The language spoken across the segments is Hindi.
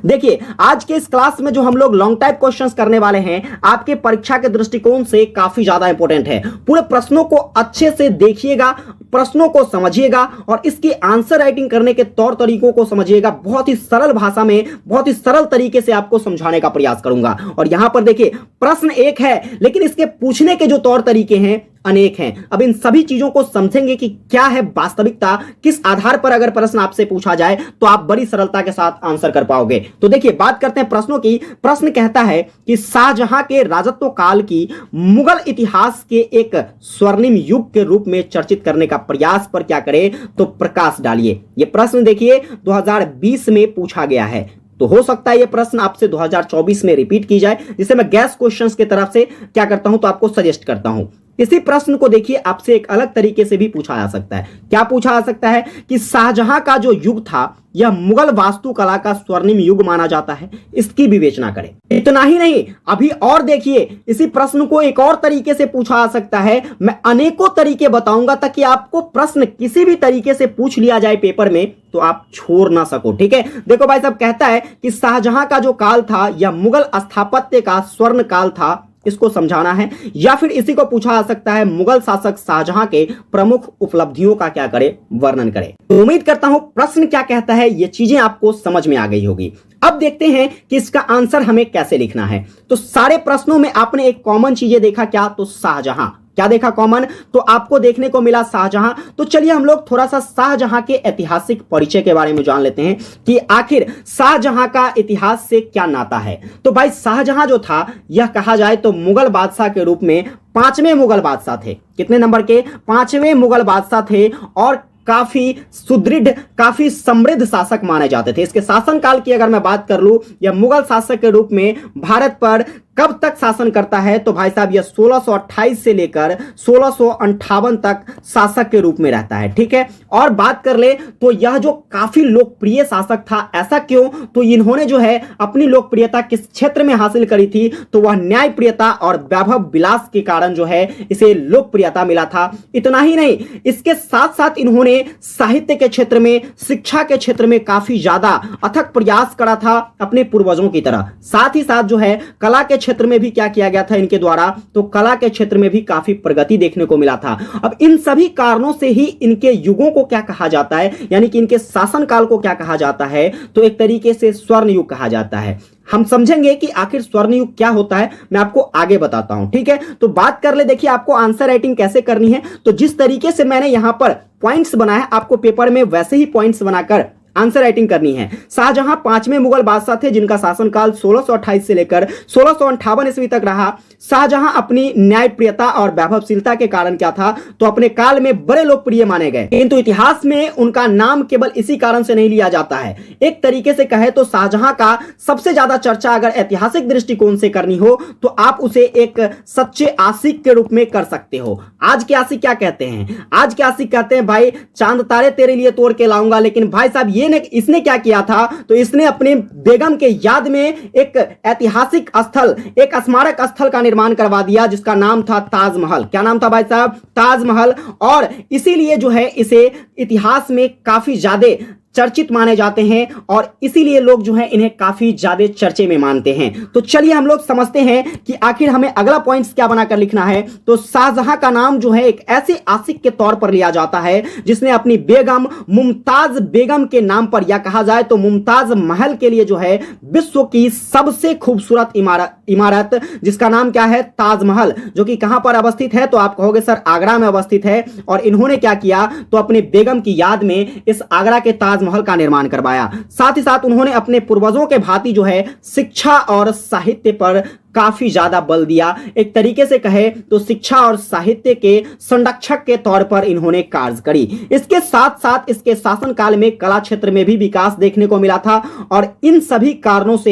देखिए आज के इस क्लास में जो हम लोग लॉन्ग टाइप क्वेश्चंस करने वाले हैं आपके परीक्षा के दृष्टिकोण से काफी ज्यादा इंपॉर्टेंट है। पूरे प्रश्नों को अच्छे से देखिएगा, प्रश्नों को समझिएगा और इसकी आंसर राइटिंग करने के तौर तरीकों को समझिएगा। बहुत ही सरल भाषा में, बहुत ही सरल तरीके से आपको समझाने का प्रयास करूंगा। और यहां पर देखिए प्रश्न एक है लेकिन इसके पूछने के जो तौर तरीके हैं अनेक हैं। अब इन सभी चीजों को समझेंगे कि क्या है वास्तविकता, किस आधार पर अगर प्रश्न आपसे पूछा जाए तो आप बड़ी सरलता के साथ आंसर कर पाओगे। तो देखिए बात करते हैं प्रश्नों की। प्रश्न कहता है कि शाहजहां के राजत्व काल की मुगल इतिहास के एक स्वर्णिम युग के रूप में चर्चित करने का प्रयास पर क्या करें, तो प्रकाश डालिए। यह प्रश्न देखिए 2020 में पूछा गया है, तो हो सकता है यह प्रश्न आपसे 2024 में रिपीट की जाए, जिसे मैं गैस क्वेश्चंस की तरफ से क्या करता हूं तो आपको सजेस्ट करता हूं। इसी प्रश्न को देखिए आपसे एक अलग तरीके से भी पूछा जा सकता है। क्या पूछा जा सकता है कि शाहजहां का जो युग था यह मुगल वास्तुकला का स्वर्णिम युग माना जाता है, इसकी विवेचना करें। इतना ही नहीं, अभी और देखिए इसी प्रश्न को एक और तरीके से पूछा जा सकता है। मैं अनेकों तरीके बताऊंगा ताकि आपको प्रश्न किसी भी तरीके से पूछ लिया जाए पेपर में तो आप छोड़ ना सको। ठीक है, देखो भाई साहब कहता है कि शाहजहां का जो काल था यह मुगल स्थापत्य का स्वर्ण काल था, इसको समझाना है। या फिर इसी को पूछा जा सकता है मुगल शासक शाहजहां के प्रमुख उपलब्धियों का क्या करे, वर्णन करे। तो उम्मीद करता हूं प्रश्न क्या कहता है ये चीजें आपको समझ में आ गई होगी। अब देखते हैं कि इसका आंसर हमें कैसे लिखना है। तो सारे प्रश्नों में आपने एक कॉमन चीजें देखा, क्या, तो शाहजहां। क्या देखा कॉमन, तो आपको देखने को मिला शाहजहां। तो चलिए हम लोग थोड़ा सा शाहजहां के ऐतिहासिक परिचय के बारे में जान लेते हैं कि आखिर शाहजहां का इतिहास से क्या नाता है। तो भाई शाहजहां जो था यह कहा जाए तो मुगल बादशाह के रूप में 5वें मुगल बादशाह थे। कितने नंबर के, 5वें मुगल बादशाह थे और काफी सुदृढ़, काफी समृद्ध शासक माने जाते थे। इसके शासनकाल की अगर मैं बात कर लूं, यह मुगल शासक के रूप में भारत पर कब तक शासन करता है, तो भाई साहब यह 1628 से लेकर 1658 तक शासक के रूप में रहता है। ठीक है, और बात कर ले तो यह जो काफी लोकप्रिय शासक था। ऐसा क्यों, तो इन्होंने जो है अपनी लोकप्रियता किस क्षेत्र में हासिल करी थी, तो वह न्यायप्रियता और वैभव विलास के कारण जो है इसे लोकप्रियता मिला था। इतना ही नहीं, इसके साथ साथ इन्होंने साहित्य के क्षेत्र में, शिक्षा के क्षेत्र में काफी ज्यादा अथक प्रयास करा था अपने पूर्वजों की तरह। साथ ही साथ जो है कला के क्षेत्र में भी क्या किया गया था इनके द्वारा, तो कला के क्षेत्र में भी काफी प्रगति देखने को मिला था। अब इन सभी कारणों से ही इनके युगों को क्या कहा जाता है, यानी कि इनके शासनकाल को क्या कहा जाता है, तो एक तरीके से स्वर्ण युग कहा जाता है। हम समझेंगे कि आखिर स्वर्ण युग क्या होता है, मैं आपको आगे बताता हूं। ठीक है, तो बात कर ले, देखिए आपको आंसर राइटिंग कैसे करनी है। तो जिस तरीके से मैंने यहां पर पॉइंट्स बनाया, आपको पेपर में वैसे ही पॉइंट्स बनाकर आंसर राइटिंग करनी है। शाहजहां 5वें मुगल बादशाह थे जिनका शासनकाल 1628 से लेकर 1658 ईस्वी तक रहा। शाहजहां अपनी न्यायप्रियता और वैभवशीलता के कारण क्या था, तो अपने काल में बड़े लोकप्रिय माने गए, किंतु इतिहास में उनका नाम केवल इसी कारण से नहीं लिया जाता है। एक तरीके से कहे तो शाहजहां का सबसे ज्यादा चर्चा अगर ऐतिहासिक दृष्टिकोण से करनी हो तो आप उसे एक सच्चे आशिक के रूप में कर सकते हो। आज के आशिक क्या कहते हैं, आज के आशिक कहते हैं भाई चांद तारे तेरे लिए तोड़ के लाऊंगा, लेकिन भाई साहब इसने क्या किया था, तो इसने अपने बेगम के याद में एक ऐतिहासिक स्थल, एक स्मारक स्थल का निर्माण करवा दिया जिसका नाम था ताजमहल। क्या नाम था भाई साहब, ताजमहल। और इसीलिए जो है इसे इतिहास में काफी ज्यादा चर्चित माने जाते हैं और इसीलिए लोग जो है इन्हें काफी ज्यादा चर्चे में मानते हैं। तो चलिए हम लोग समझते हैं कि आखिर हमें अगला पॉइंट्स क्या बनाकर लिखना है। तो शाहजहां का नाम जो है एक ऐसे आशिक के तौर पर लिया जाता है जिसने अपनी बेगम मुमताज बेगम के नाम पर, या कहा जाए तो मुमताज महल के लिए जो है विश्व की सबसे खूबसूरत इमारत जिसका नाम क्या है, ताजमहल, जो कि कहां पर अवस्थित है, तो आप कहोगे सर आगरा में अवस्थित है। और इन्होंने क्या किया, तो अपने बेगम की याद में इस आगरा के ताजमहल का निर्माण करवाया। साथ ही साथ उन्होंने अपने पूर्वजों के भांति जो है शिक्षा और साहित्य पर काफी ज्यादा बल दिया। एक तरीके से कहे तो शिक्षा और साहित्य के संरक्षक के तौर पर इन्होंने कार्य करी। इसके साथ साथ इसके शासनकाल में कला क्षेत्र में भी विकास देखने को मिला था और इन सभी कारणों से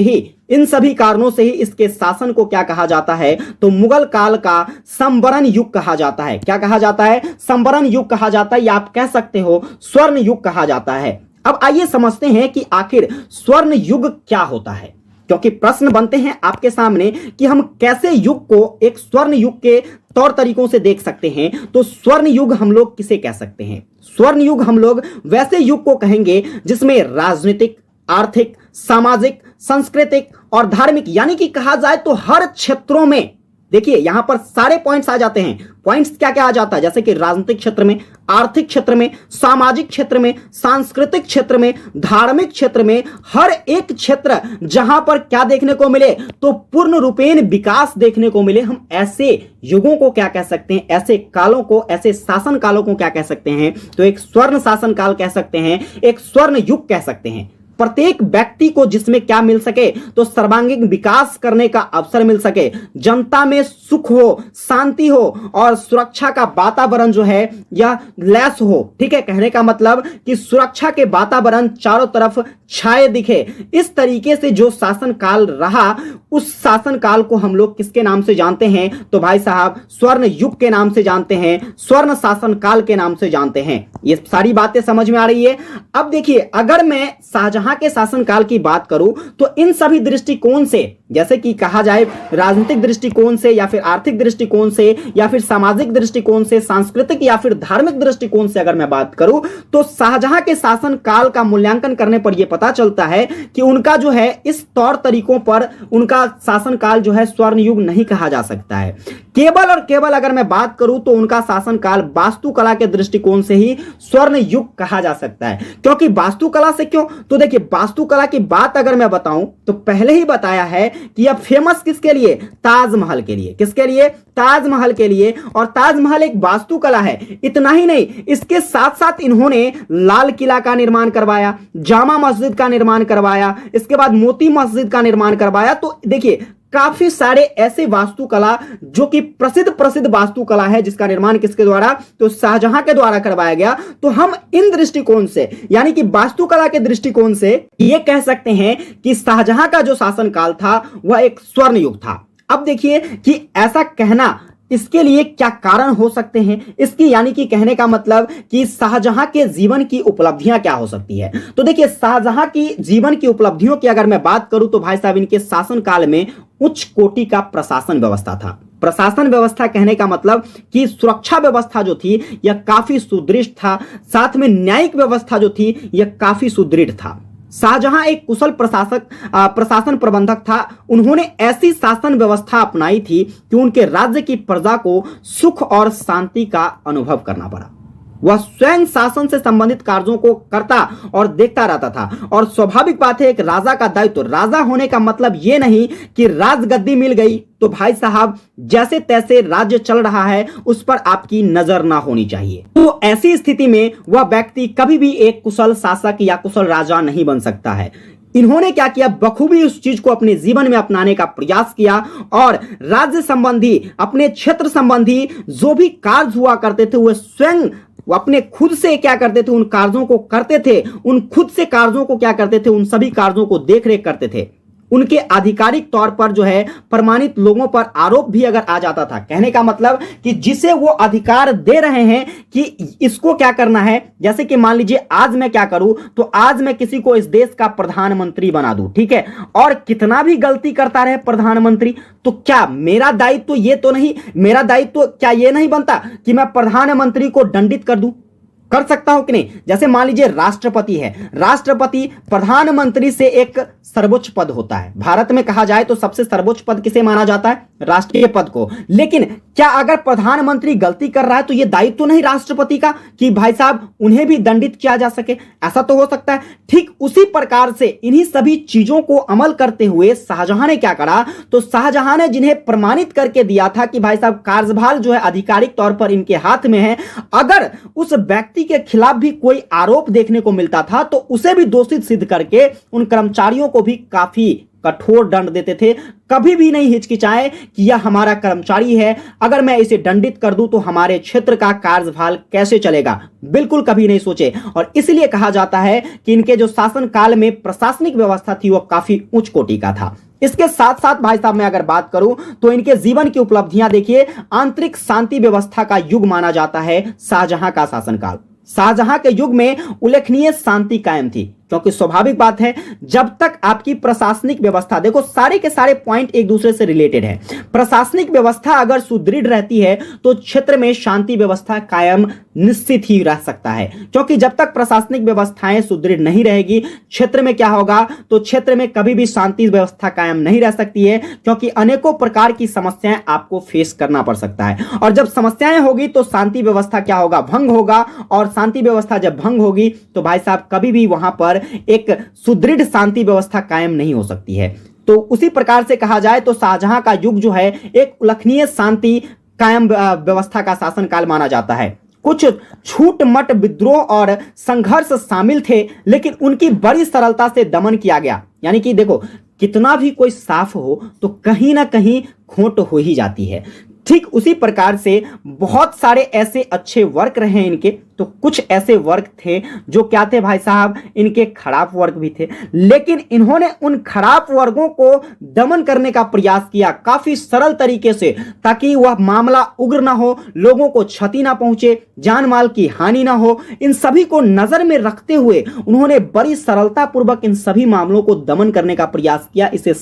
ही इसके शासन को क्या कहा जाता है, तो मुगल काल का संवरण युग कहा जाता है। क्या कहा जाता है, संवरण युग कहा जाता है, या आप कह सकते हो स्वर्ण युग कहा जाता है। अब आइए समझते हैं कि आखिर स्वर्ण युग क्या होता है, क्योंकि प्रश्न बनते हैं आपके सामने कि हम कैसे युग को एक स्वर्ण युग के तौर तरीकों से देख सकते हैं। तो स्वर्ण युग हम लोग किसे कह सकते हैं, स्वर्ण युग हम लोग वैसे युग को कहेंगे जिसमें राजनीतिक, आर्थिक, सामाजिक, सांस्कृतिक और धार्मिक, यानी कि कहा जाए तो हर क्षेत्रों में देखिए यहां पर सारे पॉइंट्स आ जाते हैं। पॉइंट्स क्या क्या आ जाता है, जैसे कि राजनीतिक क्षेत्र में, आर्थिक क्षेत्र में, सामाजिक क्षेत्र में, सांस्कृतिक क्षेत्र में, धार्मिक क्षेत्र में, हर एक क्षेत्र जहां पर क्या देखने को मिले तो पूर्ण रूपेण विकास देखने को मिले। हम ऐसे युगों को क्या कह सकते हैं, ऐसे कालों को, ऐसे शासन कालों को क्या कह सकते हैं, तो एक स्वर्ण शासन काल कह सकते हैं, एक स्वर्ण युग कह सकते हैं। प्रत्येक व्यक्ति को जिसमें क्या मिल सके तो सर्वांगीण विकास करने का अवसर मिल सके, जनता में सुख हो, शांति हो और सुरक्षा का वातावरण जो है यह लैस हो। ठीक है, कहने का मतलब कि सुरक्षा के वातावरण चारों तरफ छाए दिखे। इस तरीके से जो शासन काल रहा उस शासन काल को हम लोग किसके नाम से जानते हैं, तो भाई साहब स्वर्ण युग के नाम से जानते हैं, स्वर्ण शासन काल के नाम से जानते हैं। ये सारी बातें समझ में आ रही है। अब देखिए, अगर मैं शाहजहां के शासनकाल की बात करूं तो इन सभी दृष्टिकोण से, जैसे कि कहा जाए राजनीतिक दृष्टिकोण से या फिर आर्थिक दृष्टिकोण से या फिर सामाजिक दृष्टिकोण से, सांस्कृतिक या फिर धार्मिक दृष्टिकोण से अगर मैं बात करूं तो शाहजहां के शासनकाल का मूल्यांकन करने पर यह पता चलता है कि उनका जो है इस तौर तरीकों पर उनका शासनकाल जो है स्वर्ण युग नहीं कहा जा सकता है। केवल और केवल अगर मैं बात करूं तो उनका शासनकाल वास्तुकला के दृष्टिकोण से ही स्वर्ण युग कहा जा सकता है। क्योंकि वास्तुकला से क्यों, तो देखिए वास्तुकला की बात अगर मैं बताऊं तो पहले ही बताया है कि यह फेमस किसके लिए, ताजमहल के लिए। किसके लिए, ताजमहल के लिए। और ताजमहल एक वास्तुकला है। इतना ही नहीं, इसके साथ साथ इन्होंने लाल किला का निर्माण करवाया, जामा मस्जिद का निर्माण करवाया, इसके बाद मोती मस्जिद का निर्माण करवाया। तो देखिए काफी सारे ऐसे वास्तुकला जो कि प्रसिद्ध वास्तुकला है जिसका निर्माण किसके द्वारा, तो शाहजहां के द्वारा करवाया गया। तो हम इन दृष्टिकोण से यानी कि वास्तुकला के दृष्टिकोण से यह कह सकते हैं कि शाहजहां का जो शासनकाल था वह एक स्वर्ण युग था। अब देखिए कि ऐसा कहना, इसके लिए क्या कारण हो सकते हैं, इसकी यानी कि कहने का मतलब कि शाहजहां के जीवन की उपलब्धियां क्या हो सकती है। तो देखिए शाहजहां की जीवन की उपलब्धियों की अगर मैं बात करूं तो भाई साहब इनके शासनकाल में उच्च कोटि का प्रशासन व्यवस्था था। प्रशासन व्यवस्था कहने का मतलब कि सुरक्षा व्यवस्था जो थी यह काफी सुदृढ़ था, साथ में न्यायिक व्यवस्था जो थी यह काफी सुदृढ़ था। शाहजहां एक कुशल प्रशासन प्रबंधक था। उन्होंने ऐसी शासन व्यवस्था अपनाई थी कि उनके राज्य की प्रजा को सुख और शांति का अनुभव करना पड़ा। वह स्वयं शासन से संबंधित कार्यों को करता और देखता रहता था। और स्वाभाविक बात है, एक राजा का दायित्व, राजा होने का मतलब यह नहीं कि राजगद्दी मिल गई तो भाई साहब जैसे तैसे राज्य चल रहा है उस पर आपकी नजर ना होनी चाहिए। तो ऐसी स्थिति में वह व्यक्ति कभी भी एक कुशल शासक या कुशल राजा नहीं बन सकता है। इन्होंने क्या किया, बखूबी उस चीज को अपने जीवन में अपनाने का प्रयास किया और राज्य संबंधी, अपने क्षेत्र संबंधी जो भी कार्य हुआ करते थे वह स्वयं वो अपने खुद से क्या करते थे, उन कार्यों को करते थे। उन खुद से कार्यों को क्या करते थे, उन सभी कार्यों को देखरेख करते थे। उनके आधिकारिक तौर पर जो है प्रमाणित लोगों पर आरोप भी अगर आ जाता था, कहने का मतलब कि जिसे वो अधिकार दे रहे हैं कि इसको क्या करना है, जैसे कि मान लीजिए आज मैं क्या करूं, तो आज मैं किसी को इस देश का प्रधानमंत्री बना दूं, ठीक है, और कितना भी गलती करता रहे प्रधानमंत्री, तो क्या मेरा दायित्व ये तो नहीं, मेरा दायित्व क्या ये नहीं बनता कि मैं प्रधानमंत्री को दंडित कर दूं? कर सकता हूं कि नहीं? जैसे मान लीजिए राष्ट्रपति है, राष्ट्रपति प्रधानमंत्री से एक सर्वोच्च पद होता है। भारत में कहा जाए तो सबसे सर्वोच्च पद किसे माना जाता है, राष्ट्रीय पद को। लेकिन क्या अगर प्रधानमंत्री गलती कर रहा है तो यह दायित्व तो नहीं राष्ट्रपति का कि भाई साहब उन्हें भी दंडित किया जा सके? ऐसा तो हो सकता है। ठीक उसी प्रकार से इन्हीं सभी चीजों को अमल करते हुए शाहजहां ने क्या करा, तो शाहजहां ने जिन्हें प्रमाणित करके दिया था कि भाई साहब कार्यभार जो है आधिकारिक तौर पर इनके हाथ में है, अगर उस व्यक्ति के खिलाफ भी कोई आरोप देखने को मिलता था तो उसे भी दोषित सिद्ध करके उन कर्मचारियों को भी काफी कठोर दंड देते थे। कभी भी नहीं हिचकिचाए कि यह हमारा कर्मचारी है, अगर मैं इसे दंडित कर दूं तो हमारे क्षेत्र का कार्यभार कैसे चलेगा, बिल्कुल कभी नहीं सोचे। और इसलिए कहा जाता है कि इनके जो शासन काल में प्रशासनिक व्यवस्था थी वह काफी उच्च कोटि का था। इसके साथ साथ भाई साहब मैं अगर बात करूं तो इनके जीवन की उपलब्धियां देखिए, आंतरिक शांति व्यवस्था का युग माना जाता है शाहजहां का शासनकाल। शाहजहां के युग में उल्लेखनीय शांति कायम थी, क्योंकि स्वाभाविक बात है जब तक आपकी प्रशासनिक व्यवस्था, देखो सारे के सारे पॉइंट एक दूसरे से रिलेटेड है, प्रशासनिक व्यवस्था अगर सुदृढ़ रहती है तो क्षेत्र में शांति व्यवस्था कायम निश्चित ही रह सकता है, क्योंकि जब तक प्रशासनिक व्यवस्थाएं सुदृढ़ नहीं रहेगी क्षेत्र में क्या होगा, तो क्षेत्र में कभी भी शांति व्यवस्था कायम नहीं रह सकती है, क्योंकि अनेकों प्रकार की समस्याएं आपको फेस करना पड़ सकता है। और जब समस्याएं होगी तो शांति व्यवस्था क्या होगा, भंग होगा। और शांति व्यवस्था जब भंग होगी तो भाई साहब कभी भी वहां पर एक सुदृढ़ शांति व्यवस्था कायम नहीं हो सकती है। तो उसी प्रकार से कहा जाए तो शाहजहां का युग जो है एक उल्लेखनीय शांति कायम व्यवस्था का शासनकाल माना जाता है। कुछ छूट-मट विद्रोह और संघर्ष शामिल थे, लेकिन उनकी बड़ी सरलता से दमन किया गया। यानी कि देखो, कितना भी कोई साफ हो तो कहीं ना कहीं खोट हो ही जाती है। ठीक उसी प्रकार से बहुत सारे ऐसे अच्छे वर्क रहे इनके, तो कुछ ऐसे वर्क थे जो क्या थे भाई साहब, इनके खराब वर्क भी थे, लेकिन इन्होंने उन खराब वर्गों को दमन करने का प्रयास किया काफी सरल तरीके से, ताकि वह मामला उग्र ना हो, लोगों को क्षति ना पहुंचे, जान माल की हानि ना हो। इन सभी को नजर में रखते हुए उन्होंने बड़ी सरलता पूर्वक इन सभी मामलों को दमन करने का प्रयास किया, इसे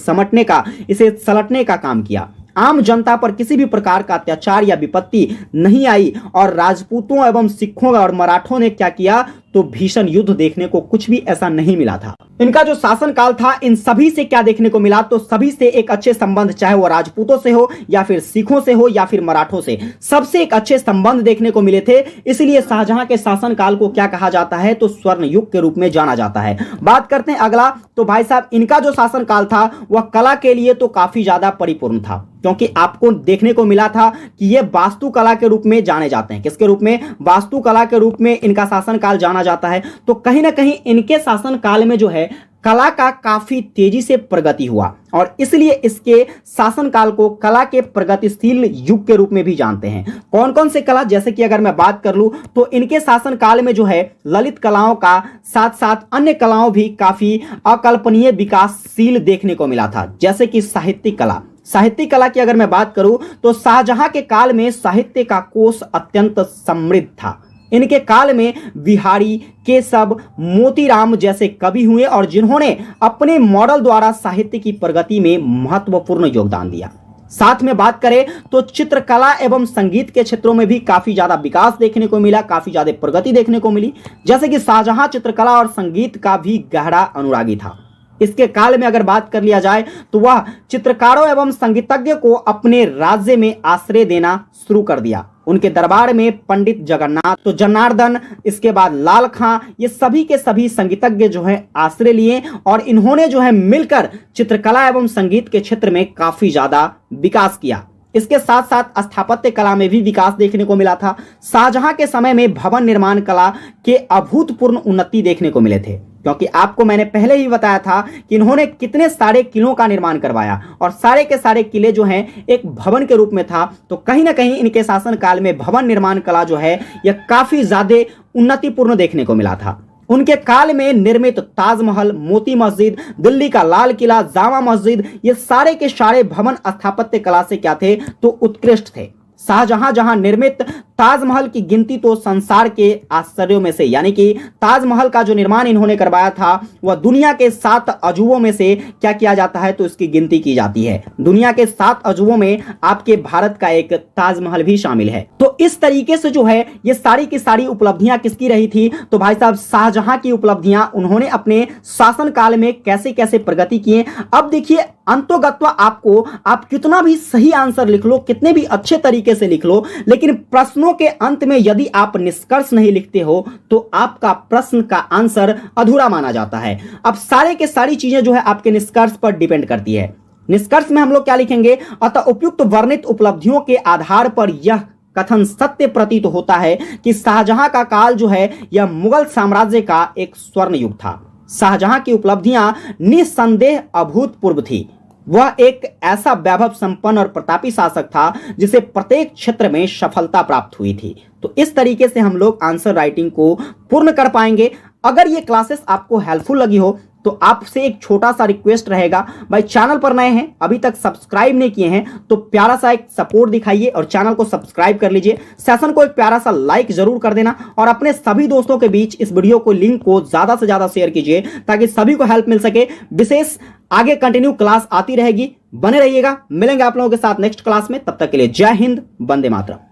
सलटने का काम किया। आम जनता पर किसी भी प्रकार का अत्याचार या विपत्ति नहीं आई, और राजपूतों एवं सिखों और मराठों ने क्या किया, तो भीषण युद्ध देखने को कुछ भी ऐसा नहीं मिला था। इनका जो शासनकाल था, इन सभी से क्या देखने को मिला, तो सभी से एक अच्छे संबंध, चाहे वो राजपूतों से हो या फिर सिखों से हो या फिर मराठों से, सबसे एक अच्छे संबंध देखने को मिले थे। इसलिए शाहजहां के शासनकाल को क्या कहा जाता है, तो स्वर्ण युग के रूप में जाना जाता है। बात करते हैं अगला, तो भाई साहब इनका जो शासनकाल था वह कला के लिए तो काफी ज्यादा परिपूर्ण था, क्योंकि आपको देखने को मिला था कि ये वास्तुकला के रूप में जाने जाते हैं। किसके रूप में, वास्तुकला के रूप में इनका शासनकाल जाना जाता है। तो कहीं ना कहीं इनके शासनकाल में जो है कला का काफी तेजी से प्रगति हुआ, और इसलिए इसके शासनकाल को कला के प्रगतिशील युग के रूप में भी जानते हैं। कौन कौन से कला, जैसे कि अगर मैं बात कर लूं तो इनके शासनकाल में जो है ललित कलाओं का साथ साथ अन्य कलाओं भी काफी अकल्पनीय विकासशील देखने को मिला था, जैसे कि साहित्यिक कला। साहित्यिक कला की अगर मैं बात करूं तो शाहजहां के काल में साहित्य का कोश अत्यंत समृद्ध था। इनके काल में बिहारी, केशव, मोतीराम जैसे कवि हुए, और जिन्होंने अपने मॉडल द्वारा साहित्य की प्रगति में महत्वपूर्ण योगदान दिया। साथ में बात करें तो चित्रकला एवं संगीत के क्षेत्रों में भी काफी ज्यादा विकास देखने को मिला, काफी ज्यादा प्रगति देखने को मिली। जैसे कि शाहजहां चित्रकला और संगीत का भी गहरा अनुरागी था। इसके काल में अगर बात कर लिया जाए तो वह चित्रकारों एवं संगीतज्ञ को अपने राज्य में आश्रय देना शुरू कर दिया। उनके दरबार में पंडित जगन्नाथ, तो जनार्दन, इसके बाद लाल खां, ये सभी के सभी संगीतज्ञ जो है आश्रय लिए, और इन्होंने जो है मिलकर चित्रकला एवं संगीत के क्षेत्र में काफी ज्यादा विकास किया। इसके साथ साथ स्थापत्य कला में भी विकास देखने को मिला था। शाहजहां के समय में भवन निर्माण कला के अभूतपूर्व उन्नति देखने को मिले थे, क्योंकि आपको मैंने पहले ही बताया था कि इन्होंने कितने सारे किलों का निर्माण करवाया, और सारे के सारे किले जो हैं एक भवन के रूप में था। तो कहीं ना कहीं इनके शासनकाल में भवन निर्माण कला जो है यह काफी ज्यादा उन्नतिपूर्ण देखने को मिला था। उनके काल में निर्मित ताजमहल, मोती मस्जिद, दिल्ली का लाल किला, जामा मस्जिद, ये सारे के सारे भवन स्थापत्य कला से क्या थे, तो उत्कृष्ट थे। शाहजहां जहां निर्मित ताजमहल की गिनती तो संसार के आश्चर्यों में से, यानी कि ताजमहल का जो निर्माण इन्होंने करवाया था वह दुनिया के 7 अजूबों में से क्या किया जाता है, तो इसकी गिनती की जाती है। दुनिया के 7 अजूबों में आपके भारत का एक ताजमहल भी शामिल है। तो इस तरीके से जो है ये सारी की सारी उपलब्धियां किसकी रही थी, तो भाई साहब शाहजहां की उपलब्धियां। उन्होंने अपने शासनकाल में कैसे कैसे प्रगति किए। अब देखिए, अंतोगत्वा आपको, आप कितना भी सही आंसर लिख लो, कितने भी अच्छे तरीके से लिख लो, लेकिन प्रश्नों के अंत में यदि आप निष्कर्ष नहीं लिखते हो तो आपका प्रश्न का आंसर अधूरा माना जाता है। अब सारे के सारी चीजें जो है आपके निष्कर्ष पर डिपेंड करती है। निष्कर्ष में हम लोग क्या लिखेंगे, अतः उपयुक्त वर्णित उपलब्धियों के आधार पर यह कथन सत्य प्रतीत होता है कि शाहजहां का काल जो है यह मुगल साम्राज्य का एक स्वर्ण युग था। शाहजहां की उपलब्धियां निस्संदेह अभूतपूर्व थी। वह एक ऐसा वैभव संपन्न और प्रतापी शासक था जिसे प्रत्येक क्षेत्र में सफलता प्राप्त हुई थी। तो इस तरीके से हम लोग आंसर राइटिंग को पूर्ण कर पाएंगे। अगर ये क्लासेस आपको हेल्पफुल लगी हो तो आपसे एक छोटा सा रिक्वेस्ट रहेगा, भाई चैनल पर नए हैं, अभी तक सब्सक्राइब नहीं किए हैं तो प्यारा सा एक सपोर्ट दिखाइए और चैनल को सब्सक्राइब कर लीजिए। सेशन को एक प्यारा सा लाइक जरूर कर देना, और अपने सभी दोस्तों के बीच इस वीडियो को, लिंक को ज्यादा से ज्यादा शेयर कीजिए ताकि सभी को हेल्प मिल सके। विशेष आगे कंटिन्यू क्लास आती रहेगी, बने रहिएगा। मिलेंगे आप लोगों के साथ नेक्स्ट क्लास में, तब तक के लिए जय हिंद, वंदे मातरम।